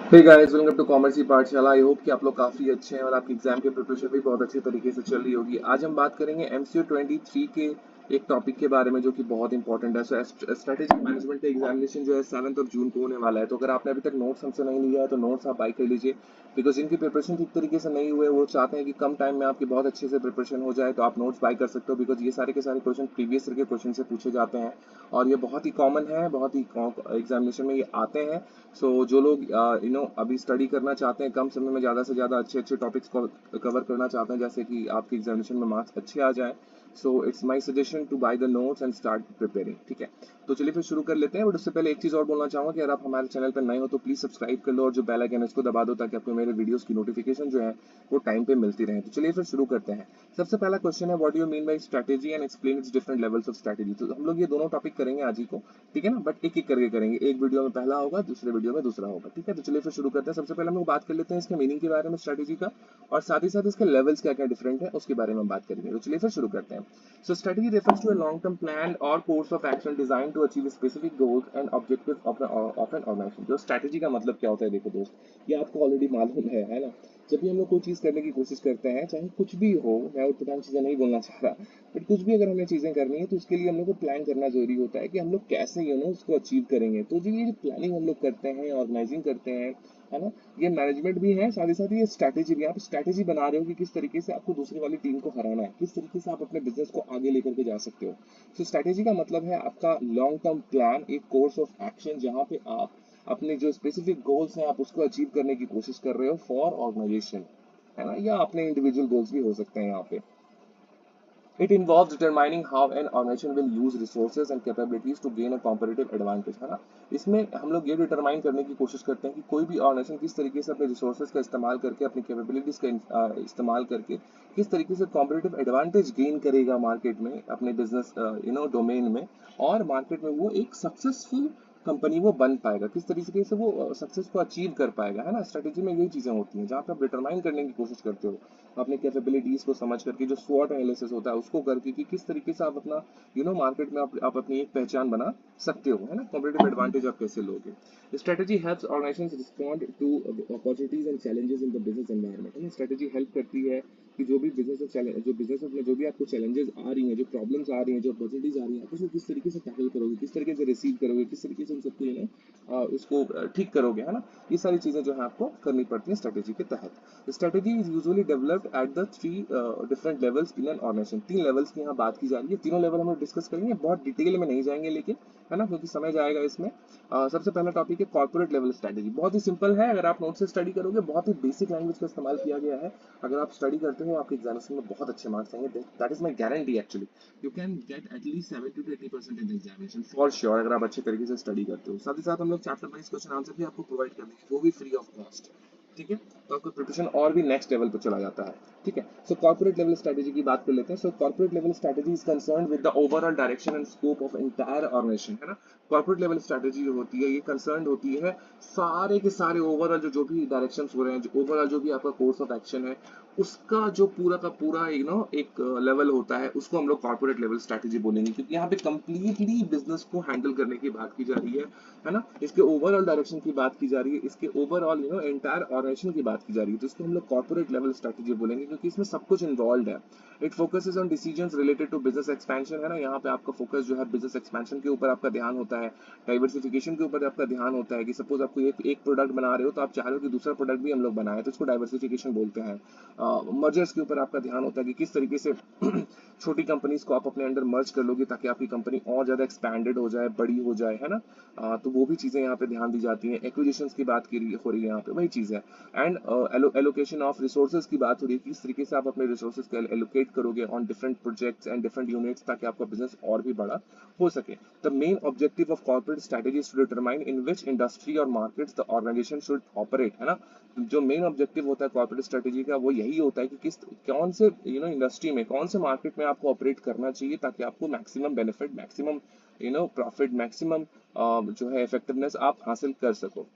Hey guys, welcome to commerce की पाठशाला। I hope कि आप लोग काफी अच्छे हैं और आपकी एग्जाम की प्रिपरेशन भी बहुत अच्छे तरीके से चल रही होगी। आज हम बात करेंगे एमसीक्यू 23 के एक टॉपिक के बारे में जो कि बहुत इंपॉर्टेंट है। सो स्ट्रेटेजिक मैनेजमेंट का एग्जामिनेशन जो है 7 ऑफ जून को होने वाला है। तो अगर आपने अभी तक नोट्स हमसे नहीं लिया है तो नोट्स आप बाई कर लीजिए, बिकॉज इनकी प्रिपरेशन ठीक तरीके से नहीं हुए। वो चाहते हैं कि कम टाइम में आपकी बहुत अच्छे से प्रिपरेशन हो जाए, तो आप नोट्स बाई कर सकते हो, बिकॉज ये सारे के सारे क्वेश्चन प्रीवियस ईयर के क्वेश्चन से पूछे जाते हैं और ये बहुत ही कॉमन है, बहुत ही एग्जामिनेशन में ये आते हैं। जो लोग अभी स्टडी करना चाहते हैं, कम समय में ज़्यादा से ज़्यादा अच्छे अच्छे टॉपिक्स को कवर करना चाहते हैं, जैसे कि आपके एग्जामिनेशन में मार्क्स अच्छे आ जाए, so it's my suggestion to buy the notes and start preparing. ठीक है, तो चलिए फिर शुरू कर लेते हैं। बट उससे पहले एक चीज़ और बोलना चाहूँगा कि अगर आप हमारे चैनल पर नए हो तो प्लीज़ सब्सक्राइब कर लो और जो बेल आइकन है उसको दबा दो, ताकि आपको मेरे वीडियोस की नोटिफिकेशन जो है वो टाइम पे मिलती रहे। तो चलिए फिर शुरू करते हैं। सबसे पहला क्वेश्चन है, what do you mean by strategy and explain it's different levels of strategy. तो हम लोग ये दोनों टॉपिक करेंगे आज ही को, ठीक है ना, बट एक एक करके करेंगे। एक वीडियो में पहला होगा, दूसरे वीडियो में दूसरा होगा। ठीक है, तो चलिए फिर शुरू करते हैं। सबसे पहले हम लोग बात कर लेते हैं इसके मीनिंग के बारे में, स्ट्रेटेजी का, और साथ ही साथ इसके लेवल्स क्या क्या डिफरेंट है उसके बारे में हम बात करेंगे। तो चलिए फिर शुरू करते हैं। सो strategy refers to a long-term plan or course of action designed to achieve specific goals and objectives of an organization। जो स्ट्रेटेजी का मतलब क्या होता है, देखो दोस्त, ये आपको ऑलरेडी मालूम है ना। जब भी हम लोग कोई चीज करने की कोशिश करते हैं, चाहे कुछ भी हो, मैं उतना चीजें नहीं बोलना चाह रहा, बट कुछ भी अगर हमें चीजें करनी है तो उसके लिए हम लोग को प्लान करना जरूरी होता है कि हम लोग कैसे उसको अचीव करेंगे। तो जो ये प्लानिंग हम लोग करते हैं, ऑर्गेनाइजिंग करते हैं, है ना, ये मैनेजमेंट भी है, साथ ही साथ ये स्ट्रैटेजी भी। आप स्ट्रैटेजी बना रहे हो कि किस तरीके से आपको दूसरी वाली टीम को हराना है, किस तरीके से आप अपने बिजनेस को आगे लेकर के जा सकते हो। तो स्ट्रैटेजी का मतलब है आपका लॉन्ग टर्म प्लान, एक कोर्स ऑफ एक्शन जहां पे आप अपने जो स्पेसिफिक गोल्स हैं आप उसको अचीव करने की कोशिश कर रहे हो फॉर ऑर्गेनाइजेशन, है ना, या अपने इंडिविजुअल गोल्स भी हो सकते हैं यहाँ पे। It involves determining how an organization will use resources and capabilities to gain a competitive advantage, है ना। इसमें हम लोग ये डिटरमाइन करने की कोशिश करते हैं कि कोई भी ऑर्गेनाइजेशन किस तरीके से अपने रिसोर्सेज का इस्तेमाल करके, अपनी कैपेबिलिटीज का इस्तेमाल करके किस तरीके से कॉम्पिटिटिव एडवांटेज गेन करेगा मार्केट में, अपने बिजनेस डोमेन में, और मार्केट में वो एक सक्सेसफुल कंपनी वो बन पाएगा, किस तरीके से वो सक्सेस को अचीव कर पाएगा, है ना। स्ट्रेटेजी में यही चीजें होती हैं जहाँ पे आप डिटरमाइन करने की कोशिश करते हो अपने कैपेबिलिटीज को समझ करके, जो स्वॉट एनालिसिस होता है उसको करके, कि किस तरीके से आप अपना मार्केट में आप अपनी एक पहचान बना सकते हो, है ना, कॉम्पिटिटिव एडवांटेज आप कैसे लोगे। Strategy helps organisations respond to opportunities and challenges in the business environment, है ना। स्ट्रेटेजी हेल्प करती है कि जो भी बिजनेस में जो भी आपको चैलेंजेस आ रही हैं, जो प्रॉब्लम्स आ रही हैं, जो अपॉर्चुनिटीज आ रही हैं, आप उसको किस तरीके से टैकल करोगे, किस तरीके से रिसीव करोगे, किस तरीके से उन सबको उसको ठीक करोगे, है ना। ये सारी चीजें जो है आपको करनी पड़ती है स्ट्रेटेजी के तहत। Strategy is usually developed at the three different levels in an organization. 3 levels की यहाँ बात की जा रही है, तीनों लेवल हम लोग डिस्कस करेंगे, बहुत डिटेल में नहीं जाएंगे लेकिन, है ना, क्योंकि समय जाएगा इसमें। सबसे पहला टॉपिक है कॉर्पोरेट लेवल स्ट्रेटेजी। बहुत ही सिंपल है, अगर आप नोट से स्टडी करोगे, बहुत ही बेसिक लैंग्वेज का इस्तेमाल किया गया है। अगर आप स्टडी करते हो आपके एग्जामिनेशन में बहुत अच्छे मार्क्स आएंगे, that is my guarantee actually. You can get at least 70 to 80% in examination for sure, अगर आप अच्छे तरीके से स्टडी करते हो। साथ ही साथ हम लोग चैप्टर वाइज क्वेश्चन आंसर भी आपको प्रोवाइड कर देंगे, वो भी फ्री ऑफ कॉस्ट। ठीक है, तो आपका प्रिपरेशन और भी नेक्स्ट लेवल पर चला जाता है। ठीक है, सो कॉर्पोरेट लेवल स्ट्रेटेजी की बात कर लेते हैं। So corporate level strategy is concern with the overall direction and scope of entire organisation, है ना। कॉर्पोरेट लेवल स्ट्रेटेजी जो होती है ये कंसर्न होती है सारे के सारे ओवरऑल जो भी डायरेक्शन हो रहे हैं, जो ओवरऑल जो भी आपका कोर्स ऑफ एक्शन है, उसका जो पूरा का पूरा एक लेवल होता है, उसको हम लोग कॉर्पोरेट लेवल स्ट्रेटेजी बोलेंगे, क्योंकि यहाँ पे कंप्लीटली बिजनेस को हैंडल करने की बात की जा रही है ना। इसके ओवरऑल डायरेक्शन की बात की जा रही है, इसके ओवरऑल एंटायर ऑर्गेनाइजेशन की बात की जा रही है, तो इसको हम लोग कॉर्पोरेट लेवल स्ट्रेटेजी बोलेंगे, क्योंकि इसमें सब कुछ इन्वॉल्व है। It focuses on decisions related to business expansion, है ना। यहाँ पे आपका फोकस जो है बिजनेस एक्सपेंशन के ऊपर आपका ध्यान होता है, डाइवर्सिफिकेशन के ऊपर आपका ध्यान होता है, कि सपोज आपको एक प्रोडक्ट बना रहे हो तो आप चाह रहे हो कि दूसरा प्रोडक्ट भी हम लोग बनाए, तो इसको डाइवर्सिफिकेशन बोलते हैं। मर्जर्स के ऊपर आपका ध्यान होता है कि किस तरीके से छोटी कंपनीज को आप अपने अंडर मर्ज कर लोगे ताकि आपकी कंपनी और ज्यादा एक्सपैंडेड हो जाए, बड़ी हो जाए, है ना। तो वो भी चीजें यहाँ पे ध्यान दी जाती हैं। एक्विजिशंस की बात हो रही है यहाँ पे, वही चीज है। एंड एलोकेशन ऑफ रिसोर्सेज की बात हो रही है, किस तरीके से आप अपने रिसोर्सेज को एलोकेट करोगे on different projects and different units, ताकि आपका बिजनेस और भी बड़ा हो सके। The main objective of corporate strategy is to determine in which industry और markets the organisation should operate, है ना। जो मेन ऑब्जेक्टिव होता है कॉर्पोरेट स्ट्रेटेजी का, वो यही होता है कि किस कौन से इंडस्ट्री में, कौन से मार्केट में आपको ऑपरेट करना चाहिए, ताकि आपको maximum benefit, maximum profit, maximum जो है इफेक्टिवनेस आप हासिल कर सको।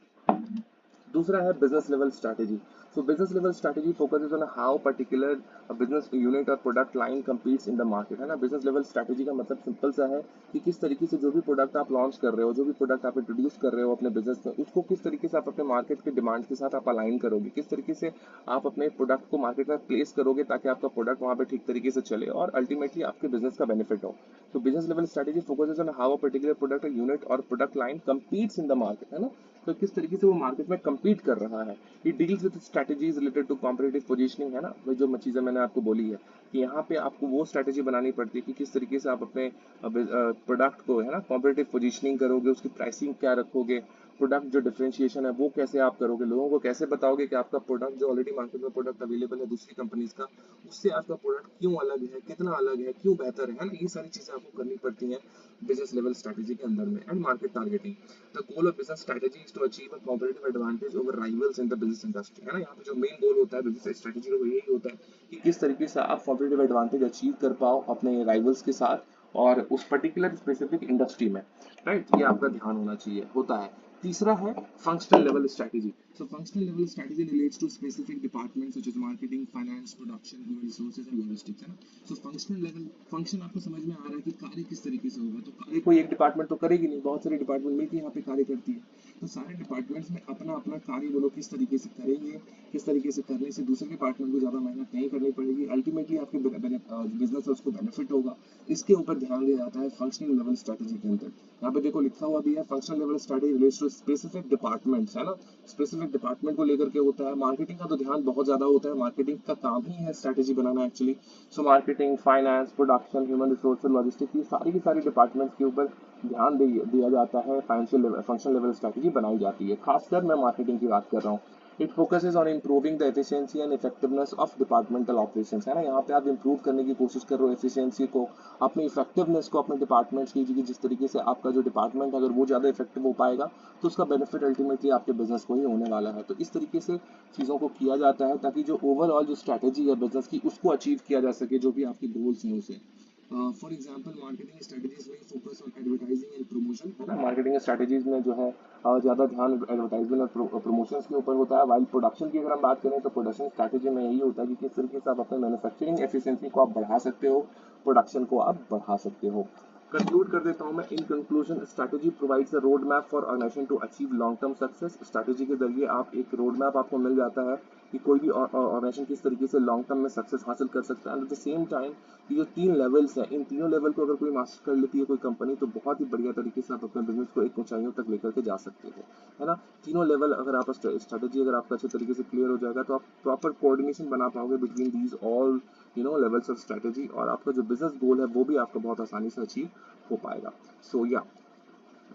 दूसरा है business level strategy. So business level strategy focuses on how particular business unit और product line competes in the market, है ना। बिजनेस लेवल स्ट्रैटेजी का मतलब सिंपल सा है कि किस तरीके से जो भी प्रोडक्ट आप लॉन्च कर रहे हो, जो भी प्रोडक्ट आप इंट्रोड्यूस कर रहे हो अपने बिजनेस में, उसको किस तरीके से आप अपने मार्केट के डिमांड के साथ आप अलाइन करोगे, किस तरीके से आप अपने प्रोडक्ट को मार्केट में प्लेस करोगे ताकि आपका प्रोडक्ट वहां पे ठीक तरीके से चले और अल्टीमेटली आपके बिजनेस का बेनिफिट हो। तो business level strategy focuses on how a particular product unit और product line competes in the market, है ना। तो किस तरीके से वो मार्केट में कम्पीट कर रहा है। It deals with strategies related to competitive positioning, है ना। वही जो चीजें मैंने आपको बोली है कि यहाँ पे आपको वो स्ट्रेटजी बनानी पड़ती है कि किस तरीके से आप अपने प्रोडक्ट को, है ना, कॉम्पिटिटिव पोजीशनिंग करोगे, उसकी प्राइसिंग क्या रखोगे, प्रोडक्ट जो डिफरेंशिएशन है वो कैसे आप करोगे, लोगों को कैसे बताओगे कि आपका प्रोडक्ट जो ऑलरेडी मार्केट में प्रोडक्ट अवेलेबल है दूसरी कंपनीज का, उससे आपका प्रोडक्ट क्यों अलग है, कितना अलग है, क्यों बेहतर है ना। ये सारी चीजें आपको करनी पड़ती हैं बिजनेस लेवल स्ट्रेटेजी के अंदर में। And market targeting, the goal of business strategy is to achieve a competitive advantage over rivals in the business industry, है ना। यहाँ पे जो मेन गोल होता है बिजनेस स्ट्रेटेजी का वो यही होता है कि किस तरीके से आप कॉम्पिटिटिव एडवांटेज अचीव कर पाओ अपने राइवल्स के साथ और उस पर्टिकुलर स्पेसिफिक इंडस्ट्री में, राइट। ये आपका ध्यान होना चाहिए, होता है। तीसरा है functional level strategy. So functional level strategy relates to specific departments such as marketing, finance, production, human resources and logistics, है ना। सो फंक्शनल लेवल फंक्शन आपको समझ में आ रहा है कि कार्य किस तरीके से होगा। तो कार्य कोई एक डिपार्टमेंट तो करेगी नहीं, बहुत सारे डिपार्टमेंट मिलकर यहाँ पे कार्य करती है। तो सारे डिपार्टमेंट्स में अपना अपना कार्य वो लोग किस तरीके से करेंगे, किस तरीके से करने से दूसरे डिपार्टमेंट को ज्यादा मेहनत नहीं करनी पड़ेगी, अल्टीमेटली आपके बिजनेस है उसको बेनिफिट होगा। इसके ऊपर ध्यान दिया जाता है फंक्शनल लेवल स्ट्रेटेजी के अंदर। यहाँ पे देखो लिखा हुआ भी है functional level strategy relates to specific departments, है ना। स्पेसिफिक डिपार्टमेंट को लेकर के होता है। मार्केटिंग का तो ध्यान बहुत ज्यादा होता है, मार्केटिंग का काम ही है स्ट्रेटेजी बनाना actually. So marketing, finance, production, human resource, logistics, ये सारी की सारी डिपार्टमेंट्स के ऊपर ध्यान दिया जाता है, financial level functional level strategy बनाई जाती है। खासकर मैं मार्केटिंग की बात कर रहा हूँ। It focuses on improving the efficiency and effectiveness of departmental operations, है ना। यहाँ पे आप इंप्रूव करने की कोशिश कर रहे हो एफिशिएंसी को, अपनी इफेक्टिवनेस को अपने डिपार्टमेंट्स की, जिस तरीके से आपका जो डिपार्टमेंट अगर वो ज़्यादा इफेक्टिव हो पाएगा तो उसका बेनिफिट अल्टीमेटली आपके बिजनेस को ही होने वाला है। तो इस तरीके से चीज़ों को किया जाता है ताकि जो ओवरऑल जो स्ट्रैटेजी है बिजनेस की उसको अचीव किया जा सके, जो भी आपके गोल्स हैं उसे। फॉर एग्जाम्पल मार्केटिंग स्ट्रेटेजीज में focus on advertising and promotion, है ना। मार्केटिंग स्ट्रेटेजीज में जो है ज़्यादा ध्यान एडवर्टाइजमेंट और प्रमोशंस के ऊपर होता है। वाइल प्रोडक्शन की अगर हम बात करें तो प्रोडक्शन स्ट्रेटेजी में यही होता है कि किस तरीके से आप अपने मैन्युफैक्चरिंग एफिशिएंसी को आप बढ़ा सकते हो, प्रोडक्शन को आप बढ़ा सकते हो। कंक्लूड कर देता हूं मैं। In conclusion, strategy provides a road map for organization to achieve long term success. Strategy के जरिए आप एक रोड मैप आपको मिल जाता है कि कोई भी ऑर्गेनाइजेशन किस तरीके से लॉन्ग टर्म में सक्सेस हासिल कर सकता है। एट द सेम टाइम ये जो 3 लेवल्स हैं, इन तीनों लेवल को अगर कोई मास्टर कर लेती है कोई कंपनी, तो बहुत ही बढ़िया तरीके से आप अपने बिजनेस को एक ऊंचाइयों तक लेकर के जा सकते हो, है ना। तीनों लेवल अगर आप स्ट्रैटेजी अगर आपका अच्छे तरीके से क्लियर हो जाएगा तो आप प्रॉपर कोऑर्डिनेशन बना पाओगे between these all levels of strategy, और आपका जो बिजनेस गोल है वो भी आपका बहुत आसानी से अचीव हो पाएगा। सो या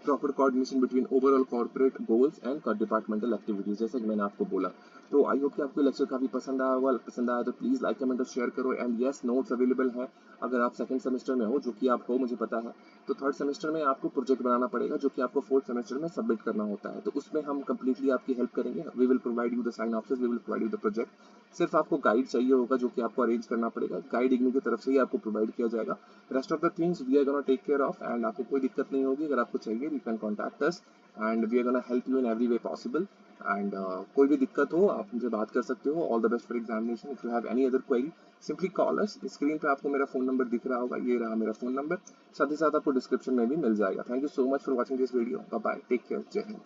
proper coordination between overall corporate goals and departmental activities, जैसे कि मैंने आपको बोला। तो आई होप कि आपको लेक्चर काफी पसंद आया होगा। पसंद आया तो प्लीज लाइक, कमेंट और शेयर करो। एंड यस, नोट्स अवेलेबल है अगर आप सेकंड सेमेस्टर में हो, जो कि आप हो मुझे पता है। तो थर्ड सेमेस्टर में आपको प्रोजेक्ट बनाना पड़ेगा जो कि आपको फोर्थ सेमेस्टर में सबमिट करना होता है। तो उसमें हम कंप्लीटली आपकी हेल्प करेंगे। We will provide you the sign option, we will provide you the project. सिर्फ आपको गाइड चाहिए होगा जो कि आपको अरेंज करना पड़ेगा। गाइड इग्नू की तरफ से ही आपको प्रोवाइड किया जाएगा। Rest of the things we are gonna take care of, and आपको कोई दिक्कत नहीं होगी। अगर आपको चाहिए you can contact us and we are gonna help you in every way possible. And कोई भी दिक्कत हो आप मुझे बात कर सकते हो। All the best for examination. If you have any other query simply call us. Screen पे आपको मेरा फोन नंबर दिख रहा होगा, ये रहा मेरा फोन नंबर। साथ ही साथ आपको डिस्क्रिप्शन में भी मिल जाएगा। Thank you so much for watching this video. Bye bye, take care, जय हिंद।